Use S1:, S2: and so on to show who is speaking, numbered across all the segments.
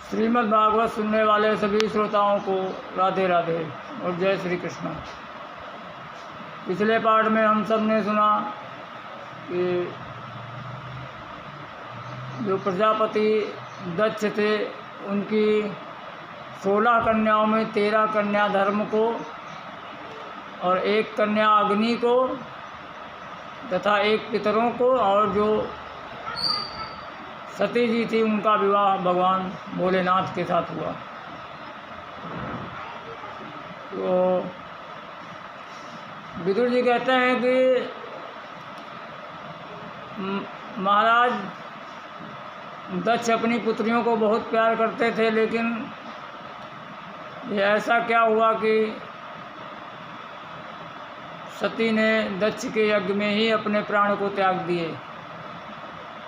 S1: श्रीमद् भागवत सुनने वाले सभी श्रोताओं को राधे राधे और जय श्री कृष्ण। पिछले पाठ में हम सब ने सुना कि जो प्रजापति दक्ष थे उनकी 16 कन्याओं में 13 कन्या धर्म को और 1 कन्या अग्नि को तथा 1 पितरों को और जो सती जी थी उनका विवाह भगवान भोलेनाथ के साथ हुआ। तो विदुर जी कहते हैं कि महाराज दक्ष अपनी पुत्रियों को बहुत प्यार करते थे, लेकिन ये ऐसा क्या हुआ कि सती ने दक्ष के यज्ञ में ही अपने प्राण को त्याग दिए।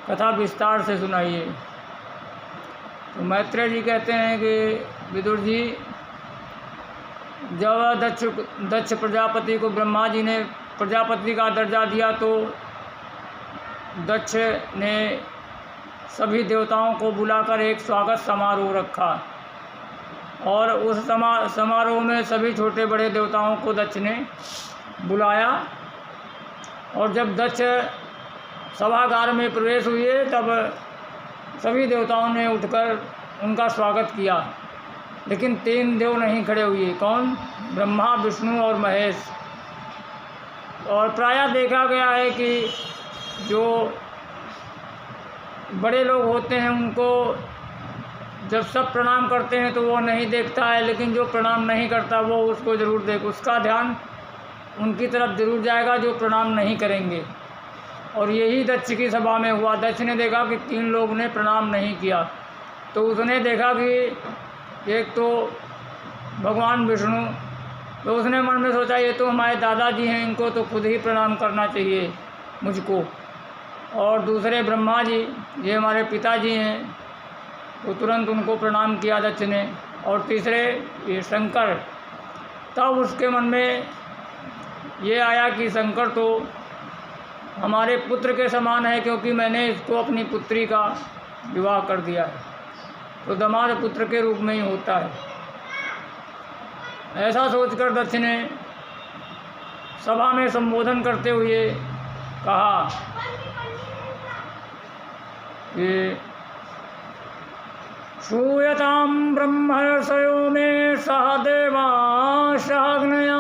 S1: कथा विस्तार से सुनाइए। तो मैत्रेय जी कहते हैं कि विदुर जी, जब दक्ष प्रजापति को ब्रह्मा जी ने प्रजापति का दर्जा दिया तो दक्ष ने सभी देवताओं को बुलाकर एक स्वागत समारोह रखा और उस समारोह में सभी छोटे बड़े देवताओं को दक्ष ने बुलाया। और जब दक्ष सभागार में प्रवेश हुए तब सभी देवताओं ने उठकर उनका स्वागत किया, लेकिन 3 देव नहीं खड़े हुए। कौन? ब्रह्मा, विष्णु और महेश। और प्रायः देखा गया है कि जो बड़े लोग होते हैं उनको जब सब प्रणाम करते हैं तो वो नहीं देखता है, लेकिन जो प्रणाम नहीं करता वो उसको ज़रूर उसका ध्यान उनकी तरफ जरूर जाएगा जो प्रणाम नहीं करेंगे। और यही दक्ष की सभा में हुआ। दक्ष ने देखा कि 3 लोग ने प्रणाम नहीं किया, तो उसने देखा कि एक तो भगवान विष्णु, तो उसने मन में सोचा ये तो हमारे दादाजी हैं, इनको तो खुद ही प्रणाम करना चाहिए मुझको। और दूसरे ब्रह्मा जी, ये हमारे पिताजी हैं, तो तुरंत उनको प्रणाम किया दक्ष ने। और तीसरे ये शंकर। तब उसके मन में ये आया कि शंकर तो हमारे पुत्र के समान है, क्योंकि मैंने इसको अपनी पुत्री का विवाह कर दिया है, तो दामाद पुत्र के रूप में ही होता है। ऐसा सोचकर दक्ष ने सभा में संबोधन करते हुए कहा कि श्रूयतां ब्रह्मर्षयो में सह देवा सहग्नया।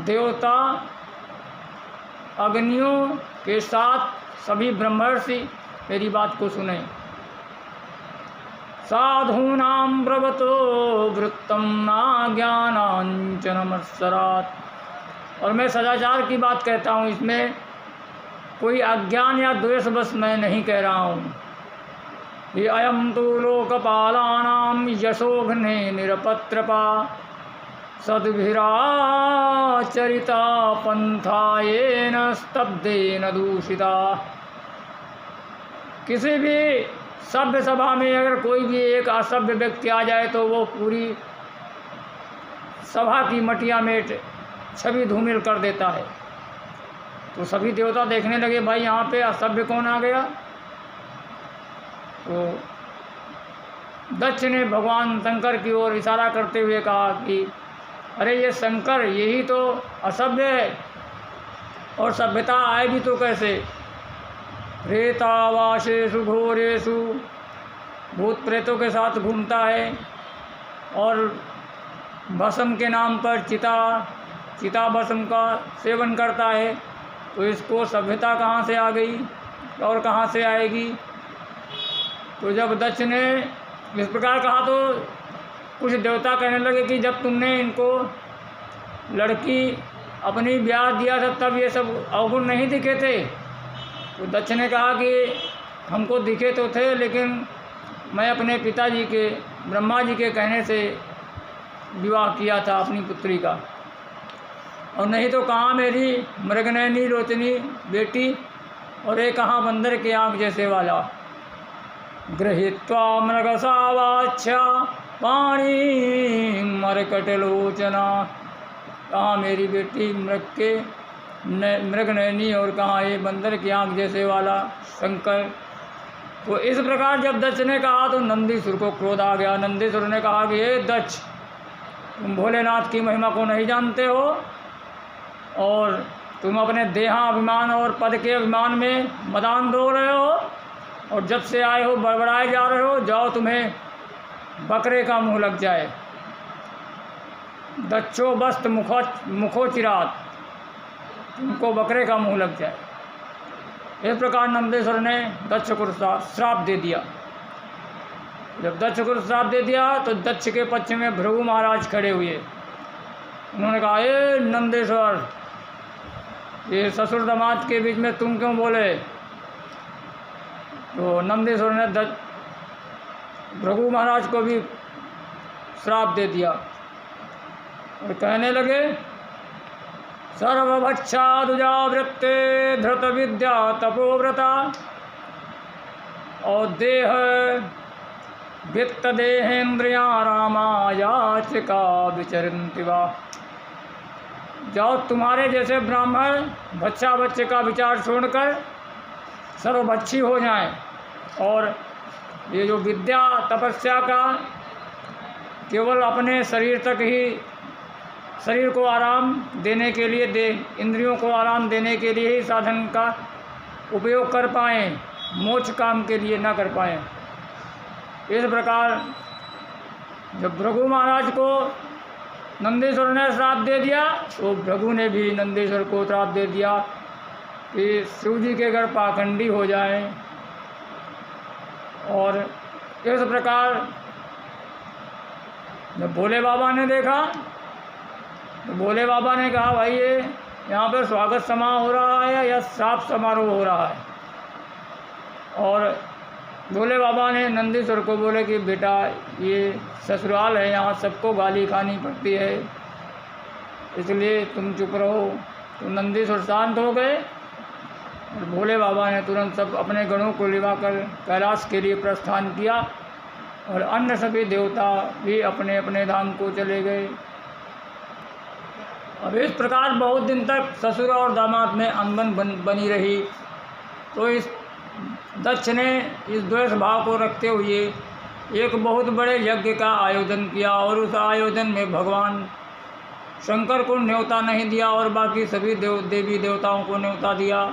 S1: देवता अग्नियों के साथ सभी ब्रह्मर्षि मेरी बात को सुने। साधूनां ब्रवतो वृत्तम ना ज्ञानांचनमत्सरात्। और मैं सदाचार की बात कहता हूँ, इसमें कोई अज्ञान या द्वेषवश मैं नहीं कह रहा हूँ। ये अयम तो लोकपालानां यशोघ्ने निरपत्रपा सद्भिराचरिता पंथा येन स्तब्धेन दूषिता। किसी भी सभ्य सभा में अगर कोई भी एक असभ्य व्यक्ति आ जाए तो वो पूरी सभा की मटिया में छवि धूमिल कर देता है। तो सभी देवता देखने लगे, भाई यहाँ पे असभ्य कौन आ गया। तो दक्ष ने भगवान शंकर की ओर इशारा करते हुए कहा कि अरे ये शंकर, यही तो असभ्य है, और सभ्यता आए भी तो कैसे। प्रेतावासेषु घोरेषु, भूत प्रेतों के साथ घूमता है, और भस्म के नाम पर चिता भस्म का सेवन करता है। तो इसको सभ्यता कहाँ से आ गई और कहाँ से आएगी। तो जब दक्ष ने इस प्रकार कहा तो कुछ देवता कहने लगे कि जब तुमने इनको लड़की अपनी ब्याह दिया था तब ये सब अवगुण नहीं दिखे थे। तो दक्ष ने कहा कि हमको दिखे तो थे, लेकिन मैं अपने पिताजी के ब्रह्मा जी के कहने से विवाह किया था अपनी पुत्री का, और नहीं तो कहाँ मेरी मृगनयनी लोचनी बेटी और एक कहाँ बंदर के आँख जैसे वाला। गृहीत्वा मृगसावाच्या पाणी मरकटलोचना। कहाँ मेरी बेटी मृग नयनी और कहाँ ये बंदर की आँख जैसे वाला शंकर। तो इस प्रकार जब दक्ष ने कहा तो नंदीसुर को क्रोध आ गया। नंदीसुर ने कहा कि हे दक्ष, तुम भोलेनाथ की महिमा को नहीं जानते हो और तुम अपने देहाभिमान और पद के अभिमान में मदान हो रहे हो, और जब से आए हो बड़बड़ाए जा रहे हो। जाओ, तुम्हें बकरे का मुंह लग जाए। दक्षो बस्त मुखोचिरात, तुमको बकरे का मुंह लग जाए। इस प्रकार नंदेश्वर ने दक्ष को श्राप दे दिया। जब दक्ष को श्राप दे दिया तो दक्ष के पक्ष में भृगु महाराज खड़े हुए। उन्होंने कहा, ए नंदेश्वर, ये ससुर दामाद के बीच में तुम क्यों बोले? तो नंदेश्वर ने भृगु महाराज को भी श्राप दे दिया और कहने लगे, सर्वभक्षादुजावृत्ते धृत विद्या तपोव्रता और देह वित्त देहेन्द्रिया रामायाचिका विचरन्ति वा। जाओ, तुम्हारे जैसे ब्राह्मण बच्चा बच्चे का विचार छोड़कर सर्वभक्षी हो जाएं, और ये जो विद्या तपस्या का केवल अपने शरीर तक ही, शरीर को आराम देने के लिए, इंद्रियों को आराम देने के लिए ही साधन का उपयोग कर पाएँ, मोक्ष काम के लिए ना कर पाएँ। इस प्रकार जब भृगु महाराज को नंदीश्वर ने श्राप दे दिया तो भृगु ने भी नंदीश्वर को श्राप दे दिया कि शिव जी के घर पाखंडी हो जाए। और इस प्रकार जब भोले बाबा ने देखा तो भोले बाबा ने कहा, भाई ये यहाँ पर स्वागत समारोह हो रहा है या श्राप समारोह हो रहा है? और भोले बाबा ने नंदीश्वर को बोले कि बेटा, ये ससुराल है, यहाँ सबको गाली खानी पड़ती है, इसलिए तुम चुप रहो। तो नंदीश्वर शांत हो गए और भोले बाबा ने तुरंत सब अपने गणों को लिवाकर कैलाश के लिए प्रस्थान किया और अन्य सभी देवता भी अपने अपने धाम को चले गए। अब इस प्रकार बहुत दिन तक ससुर और दामाद में अनबन बनी रही। तो इस दक्ष ने इस द्वेष भाव को रखते हुए एक बहुत बड़े यज्ञ का आयोजन किया और उस आयोजन में भगवान शंकर को न्योता नहीं दिया और बाकी सभी देवी देवताओं को न्योता दिया।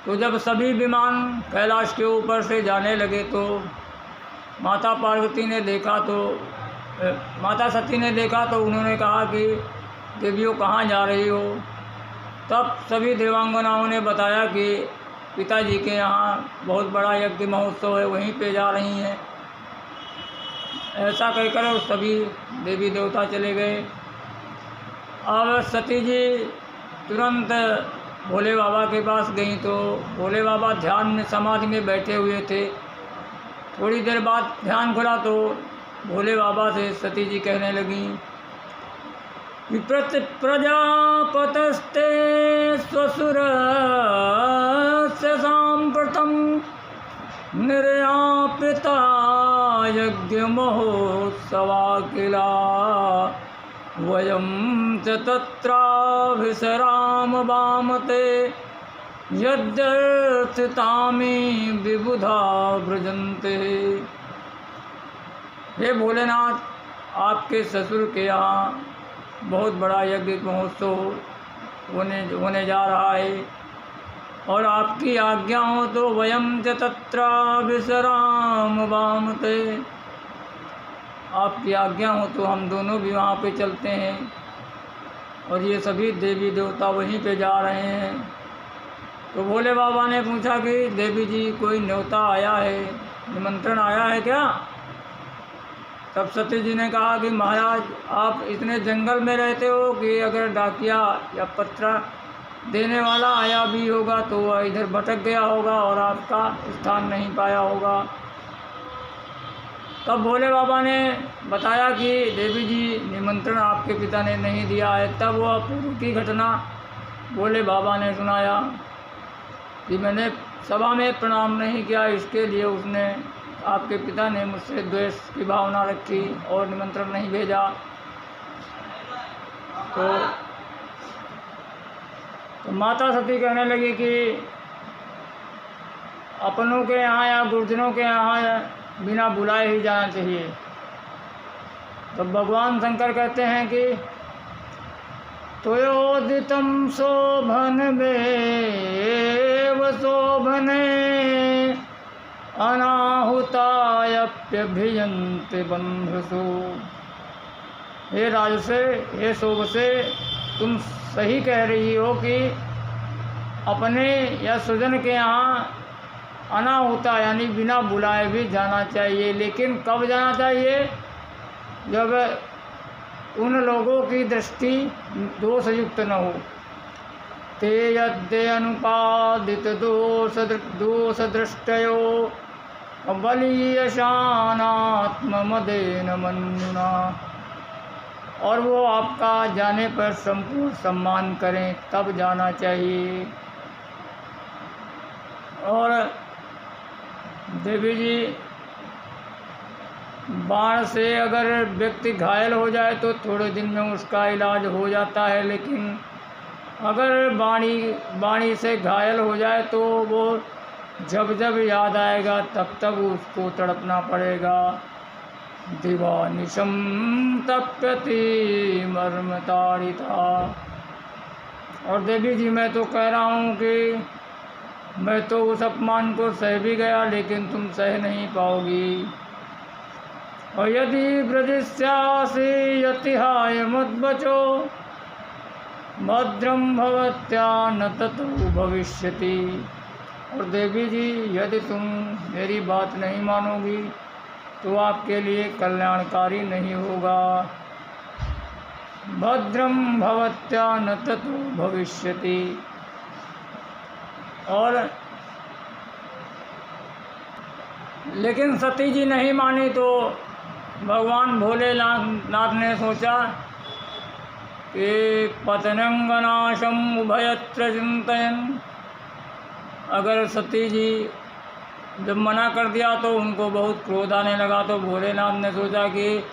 S1: तो जब सभी विमान कैलाश के ऊपर से जाने लगे तो माता पार्वती ने देखा, तो माता सती ने देखा तो उन्होंने कहा कि देवियों कहाँ जा रही हो? तब सभी देवांगनाओं ने बताया कि पिताजी के यहाँ बहुत बड़ा यज्ञ महोत्सव है, वहीं पे जा रही हैं। ऐसा कहकर सभी देवी देवता चले गए। अब सती जी तुरंत भोले बाबा के पास गई तो भोले बाबा ध्यान में समाधि में बैठे हुए थे। थोड़ी देर बाद ध्यान खुला तो भोले बाबा से सती जी कहने लगी, प्रजापतस्ते स्वसुर से सांप्रतम निर्यापिता यज्ञ महोत्सवा किला वयं च तत्राभिसराम वामते यद्यर्थितामि विबुधा व्रजन्ते। हे भोलेनाथ, आपके ससुर के यहाँ बहुत बड़ा यज्ञ महोत्सव होने जा रहा है और आपकी आज्ञा हो तो वयं च तत्राभिसराम वामते, आपकी आज्ञा हो तो हम दोनों भी वहाँ पे चलते हैं। और ये सभी देवी देवता वहीं पे जा रहे हैं। तो भोले बाबा ने पूछा कि देवी जी, कोई न्योता आया है, निमंत्रण आया है क्या? तब सती जी ने कहा कि महाराज, आप इतने जंगल में रहते हो कि अगर डाकिया या पत्र देने वाला आया भी होगा तो वह इधर भटक गया होगा और आपका स्थान नहीं पाया होगा। तब भोले बाबा ने बताया कि देवी जी, निमंत्रण आपके पिता ने नहीं दिया है। तब वह पूर्व की घटना भोले बाबा ने सुनाया कि मैंने सभा में प्रणाम नहीं किया, इसके लिए उसने, आपके पिता ने मुझसे द्वेष की भावना रखी और निमंत्रण नहीं भेजा। तो माता सती कहने लगी कि अपनों के यहाँ या गुरुजनों के यहाँ बिना बुलाए ही जाना चाहिए। तो भगवान शंकर कहते हैं कि त्वयोदितं शोभन में शोभने अनाहुतायप्यभियन्ति बंधुषु। हे राजसे, हे शोभ से, तुम सही कह रही हो कि अपने या स्वजन के यहाँ अनाहुता यानी बिना बुलाए भी जाना चाहिए। लेकिन कब जाना चाहिए? जब उन लोगों की दृष्टि दोषयुक्त न हो। ते यद्य अनुपादित दोष दृष्टयो बलीयशानात्ममदेन मन्युना। और वो आपका जाने पर संपूर्ण सम्मान करें, तब जाना चाहिए। और देवी जी, बाण से अगर व्यक्ति घायल हो जाए तो थोड़े दिन में उसका इलाज हो जाता है, लेकिन अगर बाणी से घायल हो जाए तो वो जब जब याद आएगा तब तब उसको तड़पना पड़ेगा। दिवानिशम तप्यति मर्मताड़िता। और देवी जी, मैं तो कह रहा हूँ कि मैं तो उस अपमान को सह भी गया, लेकिन तुम सह नहीं पाओगी। और यदि ब्रजिष्यासि यतिहाय मद्वचो भद्रम भवत्या न ततो भविष्यति। और देवी जी, यदि तुम मेरी बात नहीं मानोगी तो आपके लिए कल्याणकारी नहीं होगा। भद्रम भवत्या न ततो भविष्यति। और लेकिन सती जी नहीं मानी तो भगवान भोलेनाथ ने सोचा कि पतनंगनाशम उभयत्र चिंतयन्। अगर सती जी जब मना कर दिया तो उनको बहुत क्रोध आने लगा। तो भोलेनाथ ने सोचा कि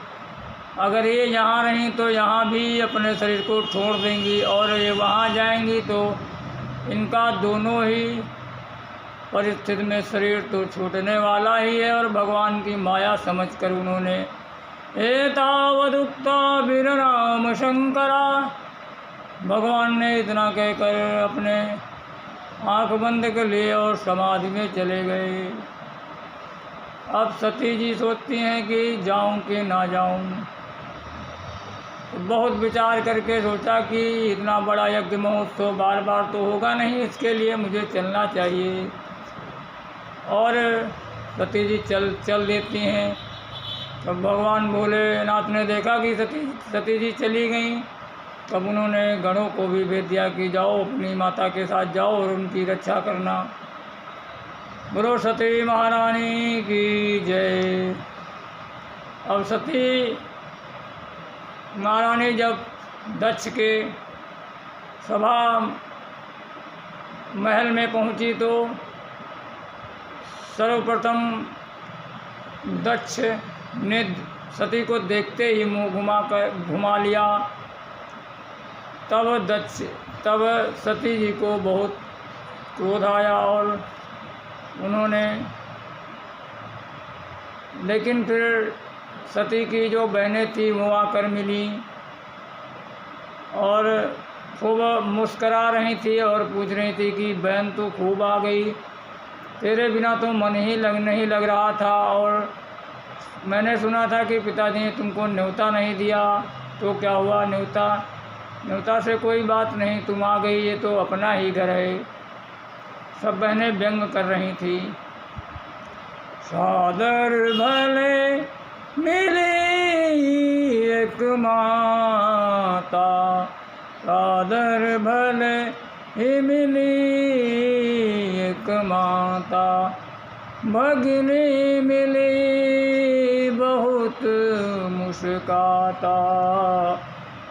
S1: अगर ये यहाँ रहीं तो यहाँ भी अपने शरीर को छोड़ देंगी, और ये वहाँ जाएंगी तो इनका दोनों ही परिस्थिति में शरीर तो छूटने वाला ही है। और भगवान की माया समझकर उन्होंने एतावदुक्ता वीरराम शंकरा, भगवान ने इतना कहकर अपने आँख बंद कर लिए और समाधि में चले गए। अब सती जी सोचती हैं कि जाऊं कि ना जाऊं। तो बहुत विचार करके सोचा कि इतना बड़ा यज्ञ महोत्सव बार बार तो होगा नहीं, इसके लिए मुझे चलना चाहिए। और सती जी चल देती हैं। तब भगवान भोलेनाथ ने देखा कि सती जी चली गई। तब उन्होंने गणों को भी भेज दिया कि जाओ अपनी माता के साथ जाओ और उनकी रक्षा करना। बोलो सती महारानी की जय। अब सती महारानी जब दक्ष के सभा महल में पहुंची तो सर्वप्रथम दक्ष ने सती को देखते ही मुंह घुमा लिया। तब सती जी को बहुत क्रोध आया और उन्होंने, लेकिन फिर सती की जो बहनें थी वो आकर मिली और खूब मुस्करा रही थी और पूछ रही थी कि बहन तो खूब आ गई, तेरे बिना तो मन ही नहीं लग रहा था, और मैंने सुना था कि पिताजी ने तुमको न्योता नहीं दिया, तो क्या हुआ? न्योता से कोई बात नहीं, तुम आ गई, ये तो अपना ही घर है। सब बहनें व्यंग कर रही थी। सादर भले मिली एक माता, सादर भले ही मिली एक माता, भगिनी मिली बहुत मुस्काता,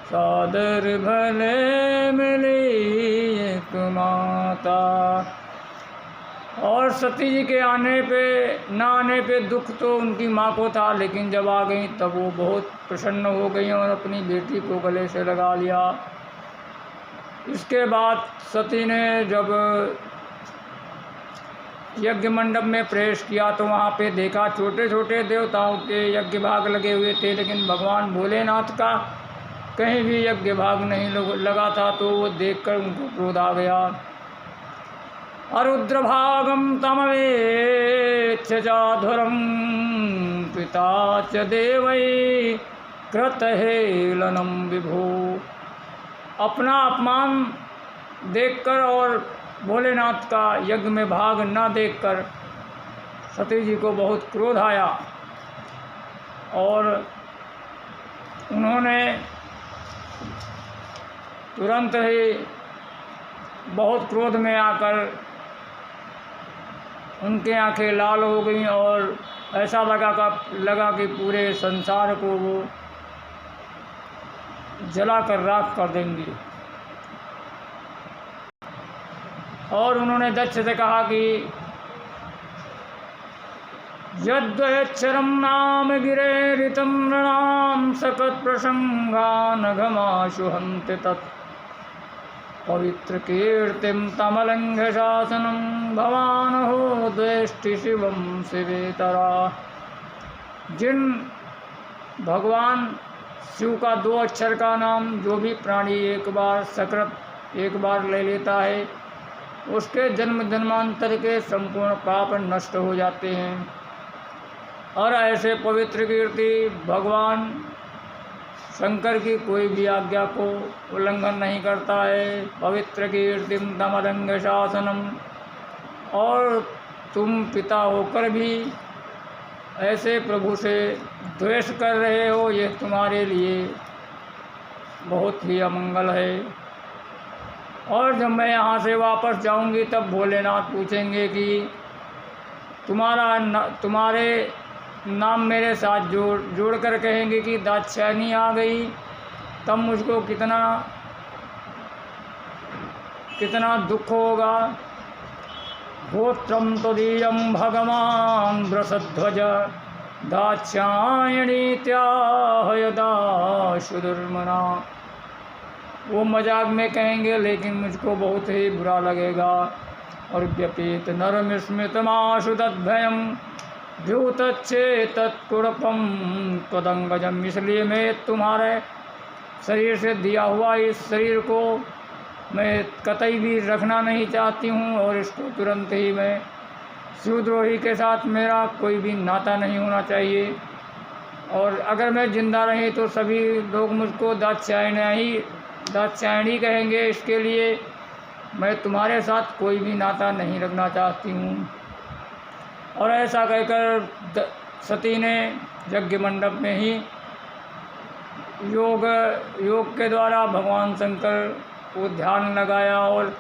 S1: सादर भले मिली एक माता। और सती जी के ना आने पे दुख तो उनकी माँ को था, लेकिन जब आ गई तब वो बहुत प्रसन्न हो गई और अपनी बेटी को गले से लगा लिया। इसके बाद सती ने जब यज्ञ मंडप में प्रवेश किया तो वहाँ पे देखा छोटे छोटे देवताओं के यज्ञ भाग लगे हुए थे, लेकिन भगवान भोलेनाथ का कहीं भी यज्ञ भाग नहीं लगा था। तो वो देखकर उनको क्रोध आ गया। अरुद्रभागम तमवेच्छ चाधुरम पिता च देवै कृतहेलनम विभो। अपना अपमान देखकर और भोलेनाथ का यज्ञ में भाग न देखकर सती जी को बहुत क्रोध आया और उन्होंने तुरंत ही बहुत क्रोध में आकर उनकी आंखें लाल हो गईं और ऐसा लगा कि पूरे संसार को वो जलाकर राख कर देंगी। और उन्होंने दक्ष से कहा कि यद्वयच्छरम नाम गिरेरितं नृणां सकत प्रसंगान घमाशु हन्ति तत् पवित्र कीर्तिम तमलंघ शासनम भवान हो द्वेष्टि शिवम शिवेतरा। जिन भगवान शिव का 2 अक्षर का नाम जो भी प्राणी एक बार ले लेता है उसके जन्म जन्मांतर के संपूर्ण पाप नष्ट हो जाते हैं। और ऐसे पवित्र कीर्ति भगवान शंकर की कोई भी आज्ञा को उल्लंघन नहीं करता है। पवित्र कीर्तिम तमलंघ शासनम। और तुम पिता होकर भी ऐसे प्रभु से द्वेष कर रहे हो, ये तुम्हारे लिए बहुत ही अमंगल है। और जब मैं यहाँ से वापस जाऊँगी तब भोलेनाथ पूछेंगे कि तुम्हारे नाम मेरे साथ जोड़ कर कहेंगे कि दाक्षायणी आ गई, तब मुझको कितना दुख होगा। गोत्रम तदीयम भगवान वृषध्वज दाक्षायणीत्याह यदा सुदुर्मना। वो मजाक में कहेंगे लेकिन मुझको बहुत ही बुरा लगेगा। और व्यपीत नरम स्मृतमाशु तद्भयम द्यूतच्छेतत्कुड़पम त्वदंगजम। इसलिए मैं तुम्हारे शरीर से दिया हुआ इस शरीर को मैं कतई भी रखना नहीं चाहती हूँ और इसको तुरंत ही मैं शिवद्रोही के साथ मेरा कोई भी नाता नहीं होना चाहिए। और अगर मैं जिंदा रही तो सभी लोग मुझको दाक्षायणी कहेंगे। इसके लिए मैं तुम्हारे साथ कोई भी नाता नहीं रखना चाहती हूँ। और ऐसा कहकर सती ने यज्ञ मंडप में ही योग के द्वारा भगवान शंकर को ध्यान लगाया और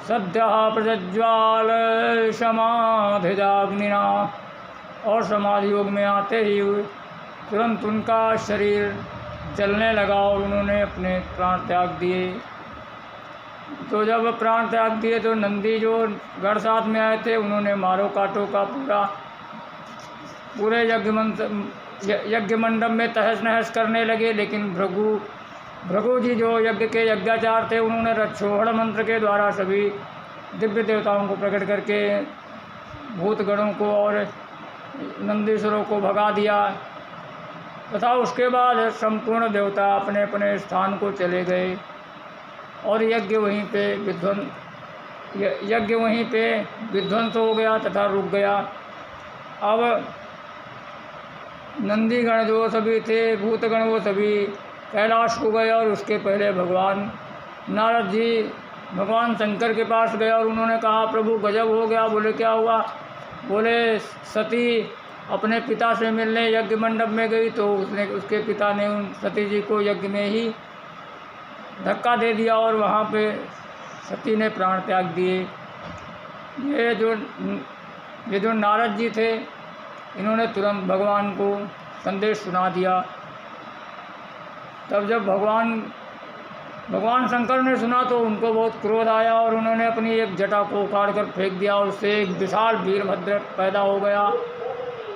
S1: सद्यः प्रज्ज्वाल समाधिजाग्निना। और समाधि योग में आते ही तुरंत उनका शरीर जलने लगा और उन्होंने अपने प्राण त्याग दिए। तो जब प्राण त्याग दिए तो नंदी जो गढ़ साथ में आए थे उन्होंने मारो काटो का पूरे यज्ञ मंडप में तहस नहस करने लगे। लेकिन भृगु जी जो यज्ञ के यज्ञाचार थे उन्होंने रक्षोहण मंत्र के द्वारा सभी दिव्य देवताओं को प्रकट करके भूतगणों को और नंदीश्वरों को भगा दिया तथा उसके बाद संपूर्ण देवता अपने अपने स्थान को चले गए और यज्ञ वहीं पे विध्वंस हो गया तथा रुक गया। अब नंदीगण जो सभी थे भूतगण वो सभी कैलाश को गए और उसके पहले भगवान नारद जी भगवान शंकर के पास गए और उन्होंने कहा प्रभु गजब हो गया। बोले क्या हुआ? बोले सती अपने पिता से मिलने यज्ञ मंडप में गई तो उसके पिता ने उन सती जी को यज्ञ में ही धक्का दे दिया और वहाँ पे सती ने प्राण त्याग दिए। ये जो नारद जी थे इन्होंने तुरंत भगवान को संदेश सुना दिया। तब जब भगवान शंकर ने सुना तो उनको बहुत क्रोध आया और उन्होंने अपनी एक जटा को उखाड़ कर फेंक दिया और उससे एक विशाल वीरभद्र पैदा हो गया।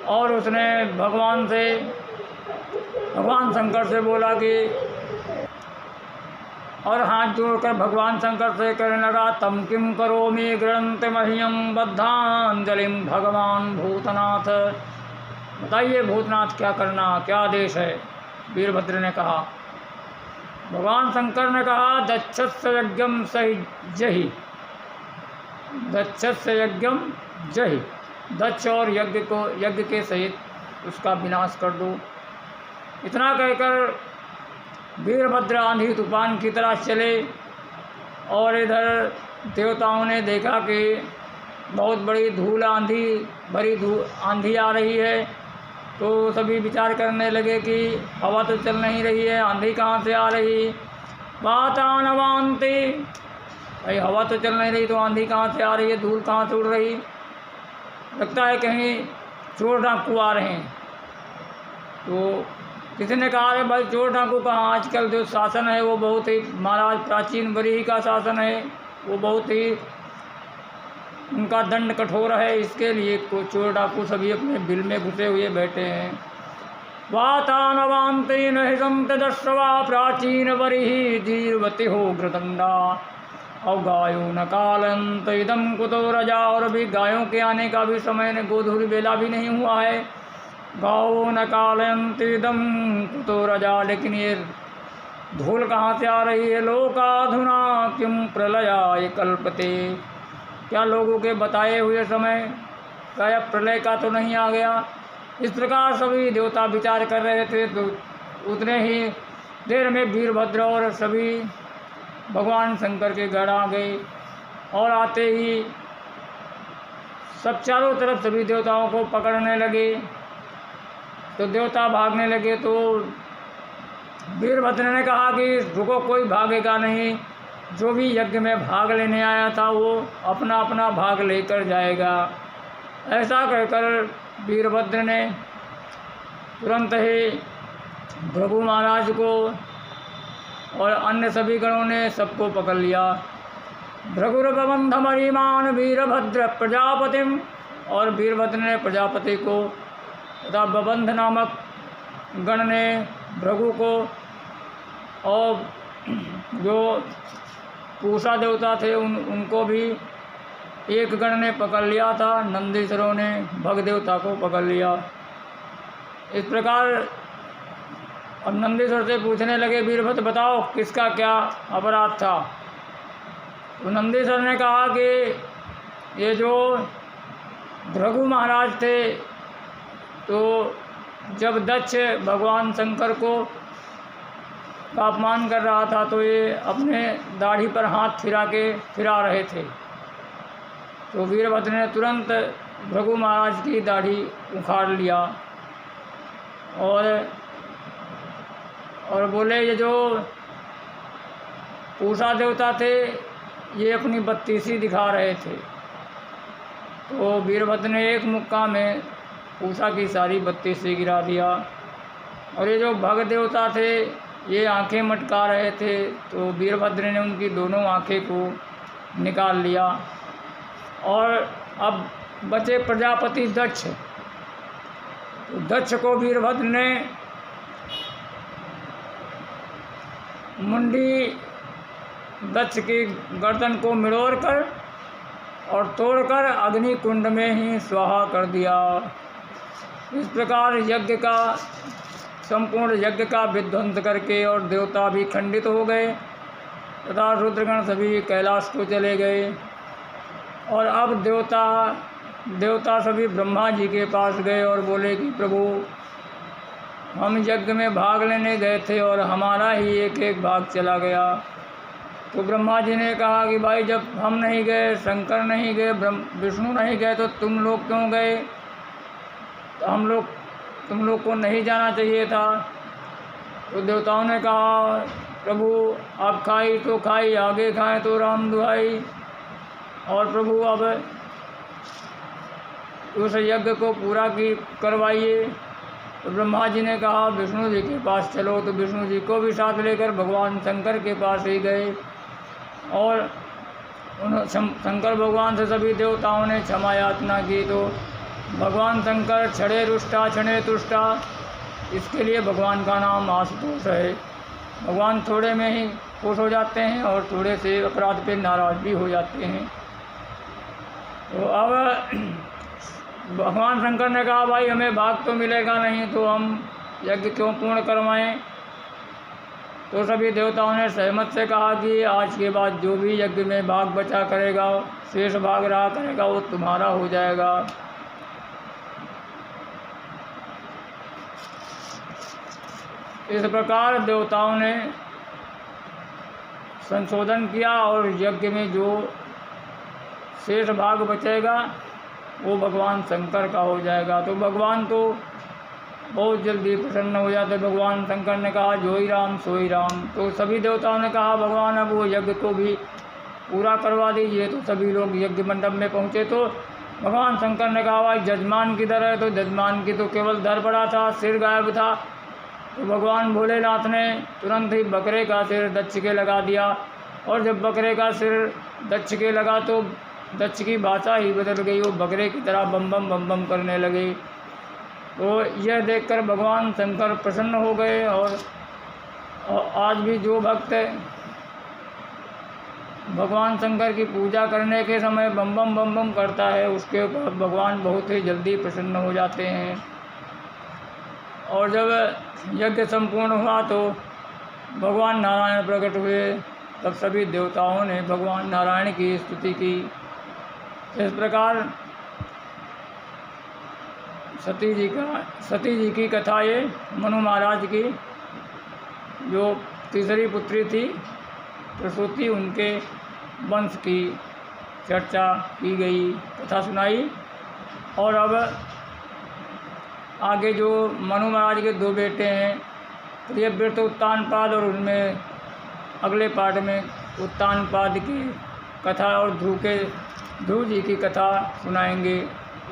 S1: और उसने भगवान शंकर से बोला कि और हाथ जोड़कर भगवान शंकर से कहने लगा, तम किम करोमि गृणन्त मह्यम बद्धांजलिम भगवान भूतनाथ। बताइए भूतनाथ क्या करना, क्या आदेश है। वीरभद्र ने कहा, भगवान शंकर ने कहा, दक्षस्य यज्ञम सहिजहि, दक्षस्य यज्ञम जहि, दक्ष और यज्ञ के सहित उसका विनाश कर दो। इतना कहकर वीरभद्र आंधी तूफान की तरह चले और इधर देवताओं ने देखा कि बहुत बड़ी धूल आंधी भरी आंधी आ रही है, तो सभी विचार करने लगे कि हवा तो चल नहीं रही है, आंधी कहाँ से आ रही। वातानवान्ति, भाई हवा तो चल नहीं रही तो आंधी कहाँ से आ रही है, धूल कहाँ से उड़ रही। लगता है कहीं चोर डाकू आ रहे हैं। तो किसी ने कहा है, भाई चोर डाकू कहाँ, आजकल जो शासन है वो बहुत ही महाराज प्राचीन बरीही का शासन है, वो बहुत ही उनका दंड कठोर है, इसके लिए को चोर डाकू सभी अपने बिल में घुसे हुए बैठे हैं। वातानवान्ति नहितं तदस्वा प्राचीन बरीही जीर्वति हो घृतंडा अवगायो न कालंत इदम कुतो रजा। और अभी गायों के आने का भी समय ने गोधूली बेला भी नहीं हुआ है। गाओ न कालंत इदम कुतो रजा, लेकिन ये धूल कहाँ से आ रही है। लोकाधुना किम प्रलयाय कल्पते, क्या लोगों के बताए हुए समय क्या प्रलय का तो नहीं आ गया। इस प्रकार सभी देवता विचार कर रहे थे। तो उतने ही देर में वीरभद्र और सभी भगवान शंकर के गढ़ आ गए और आते ही सब चारों तरफ सभी देवताओं को पकड़ने लगे। तो देवता भागने लगे। तो वीरभद्र ने कहा कि रुको, कोई भागेगा नहीं, जो भी यज्ञ में भाग लेने आया था वो अपना अपना भाग लेकर जाएगा। ऐसा कहकर वीरभद्र ने तुरंत ही भृगु महाराज को और अन्य सभी गणों ने सबको पकड़ लिया। भृगुर्बबंधमरिमान वीरभद्र प्रजापतिम, और वीरभद्र ने प्रजापति को तथा बबंध नामक गण ने भृगु को, और जो पूषा देवता थे उनको भी एक गण ने पकड़ लिया था। नंदीश्वरों ने भग देवता को पकड़ लिया। इस प्रकार अब नंदीश्वर से पूछने लगे, वीरभद्र बताओ किसका क्या अपराध था। तो नंदीश्वर ने कहा कि ये जो भृगु महाराज थे, तो जब दक्ष भगवान शंकर को का अपमान कर रहा था तो ये अपने दाढ़ी पर हाथ फिरा रहे थे। तो वीरभद्र ने तुरंत भृगु महाराज की दाढ़ी उखाड़ लिया और बोले, ये जो पूषा देवता थे ये अपनी बत्तीसी दिखा रहे थे। तो वीरभद्र ने एक मुक्का में पूषा की सारी बत्तीसी गिरा दिया। और ये जो भग देवता थे ये आंखें मटका रहे थे, तो वीरभद्र ने उनकी दोनों आंखें को निकाल लिया। और अब बचे प्रजापति दक्ष। तो दक्ष को वीरभद्र ने मुंडी दक्ष की गर्दन को मिड़ोड़ कर और तोड़कर अग्नि कुंड में ही स्वाहा कर दिया। इस प्रकार यज्ञ का संपूर्ण यज्ञ का विध्वंस करके और देवता भी खंडित हो गए तथा रुद्रगण सभी कैलाश को चले गए। और अब देवता सभी ब्रह्मा जी के पास गए और बोले कि प्रभु, हम यज्ञ में भाग लेने गए थे और हमारा ही एक एक भाग चला गया। तो ब्रह्मा जी ने कहा कि भाई, जब हम नहीं गए, शंकर नहीं गए, विष्णु नहीं गए, तो तुम लोग क्यों गए। तो तुम लोग को नहीं जाना चाहिए था। तो देवताओं ने कहा, प्रभु आप खाई तो खाई, आगे खाएं तो राम दुहाई, और प्रभु अब उस यज्ञ को पूरा करवाइए। तो ब्रह्मा जी ने कहा विष्णु जी के पास चलो। तो विष्णु जी को भी साथ लेकर भगवान शंकर के पास ही गए और शंकर भगवान से सभी देवताओं ने क्षमा याचना की। तो भगवान शंकर क्षणे रुष्टा क्षणे तुष्टा, इसके लिए भगवान का नाम आशुतोष है। भगवान थोड़े में ही खुश हो जाते हैं और थोड़े से अपराध पे नाराज़ भी हो जाते हैं। तो अब भगवान शंकर ने कहा भाई हमें भाग तो मिलेगा नहीं, तो हम यज्ञ क्यों पूर्ण करवाएं। तो सभी देवताओं ने सहमत से कहा कि आज के बाद जो भी यज्ञ में भाग बचा करेगा, शेष भाग रहा करेगा, वो तुम्हारा हो जाएगा। इस प्रकार देवताओं ने संशोधन किया और यज्ञ में जो शेष भाग बचेगा वो भगवान शंकर का हो जाएगा। तो भगवान तो बहुत जल्दी प्रसन्न हो जाते। भगवान शंकर ने कहा जो ही राम सो ही राम। तो सभी देवताओं ने कहा भगवान अब वो यज्ञ को भी पूरा करवा दीजिए। तो सभी लोग यज्ञ मंडप में पहुँचे। तो भगवान शंकर ने कहा भाई जजमान किधर है। तो जजमान की तो केवल धड़ पड़ा था, सिर गायब था। तो भगवान भोलेनाथ ने तुरंत ही बकरे का सिर दक्ष के लगा दिया। और जब बकरे का सिर दक्ष के लगा तो दक्ष की भाषा ही बदल गई, वो बकरे की तरह बम बम करने लगे। तो यह देखकर भगवान शंकर प्रसन्न हो गए। और आज भी जो भक्त भगवान शंकर की पूजा करने के समय बम बम करता है, उसके ऊपर भगवान बहुत ही जल्दी प्रसन्न हो जाते हैं। और जब यज्ञ संपूर्ण हुआ तो भगवान नारायण प्रकट हुए। तब सभी देवताओं ने भगवान नारायण की स्तुति की। इस प्रकार सती जी की कथा ये मनु महाराज की जो तीसरी पुत्री थी प्रसूति, उनके वंश की चर्चा की गई, कथा सुनाई। और अब आगे जो मनु महाराज के दो बेटे हैं प्रियव्रत उत्तानपाद, और उनमें अगले पार्ट में उत्तानपाद की कथा और ध्रुव जी की कथा सुनाएंगे,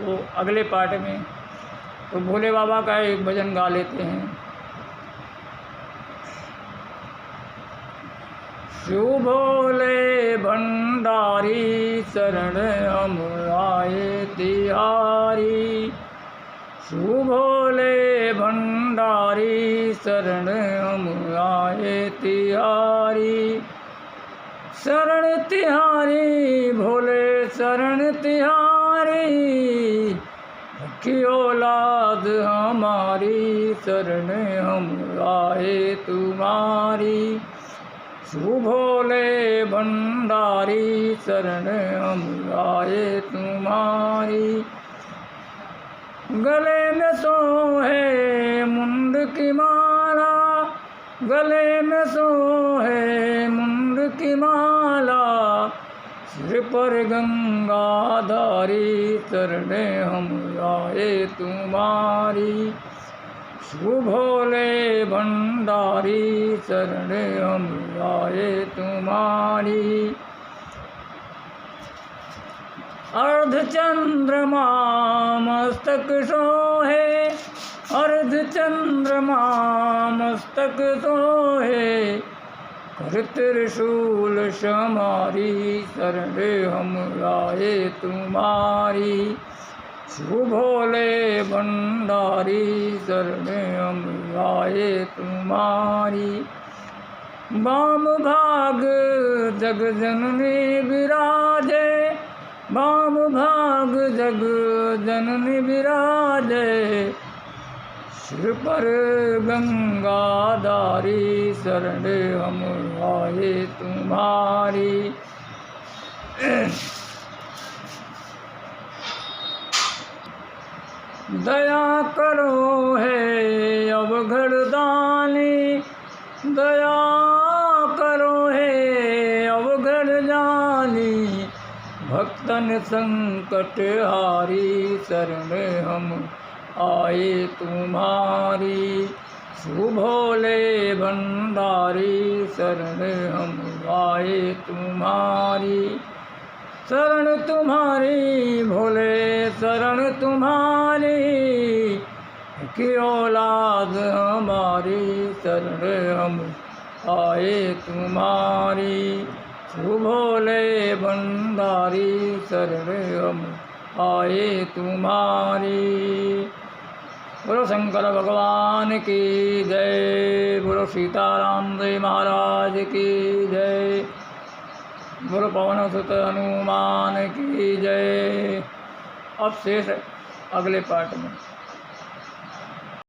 S1: वो अगले पार्ट में। तो भोले बाबा का एक भजन गा लेते हैं। शिव भोले भंडारी शरण हम आए तिहारी। शिव भोले भंडारी शरण हम आए तिहारी। शरण तिहारी भोले शरण तिहारी। की औलाद हमारी शरण हम आए तुम्हारी। शिव भोले भंडारी शरण हम आए तुम्हारी। गले में सोहे मुंड की माला। गले में सोहे मुंड की माला। सिर पर गंगाधारी शरण हम आए तुम्हारी। शिव भोले भंडारी शरण हम आए तुम्हारी। अर्धचंद्रमा मस्तक सोहे। अर्धचंद्रमा मस्तक सोहे। कर त्रिशूल समारी शरण हम आए तुम्हारी। शिव भोले भंडारी शरण हम आए तुम्हारी। वाम भाग जग जननी विराजे। वाम भाग जग जननी विराजे। सिर पर गंगाधारी शरण हम आए तुम्हारी। दया करो है अवघड़ दानी। दया करो है अवघड़ जानी। भक्तन संकट हारी शरण हम आए तुम्हारी। शिव भोले भंडारी शरण हम आए तुम्हारी। शरण तुम्हारी भोले शरण तुम्हारी। की औलाद हमारी शरण हम आए तुम्हारी। शिव भोले भंडारी शरण हम आए तुम्हारी। बोलो शंकर भगवान की जय। बोलो सीताराम जी महाराज की जय। बोलो पवन सुत हनुमान की जय। अब शेष अगले पार्ट में।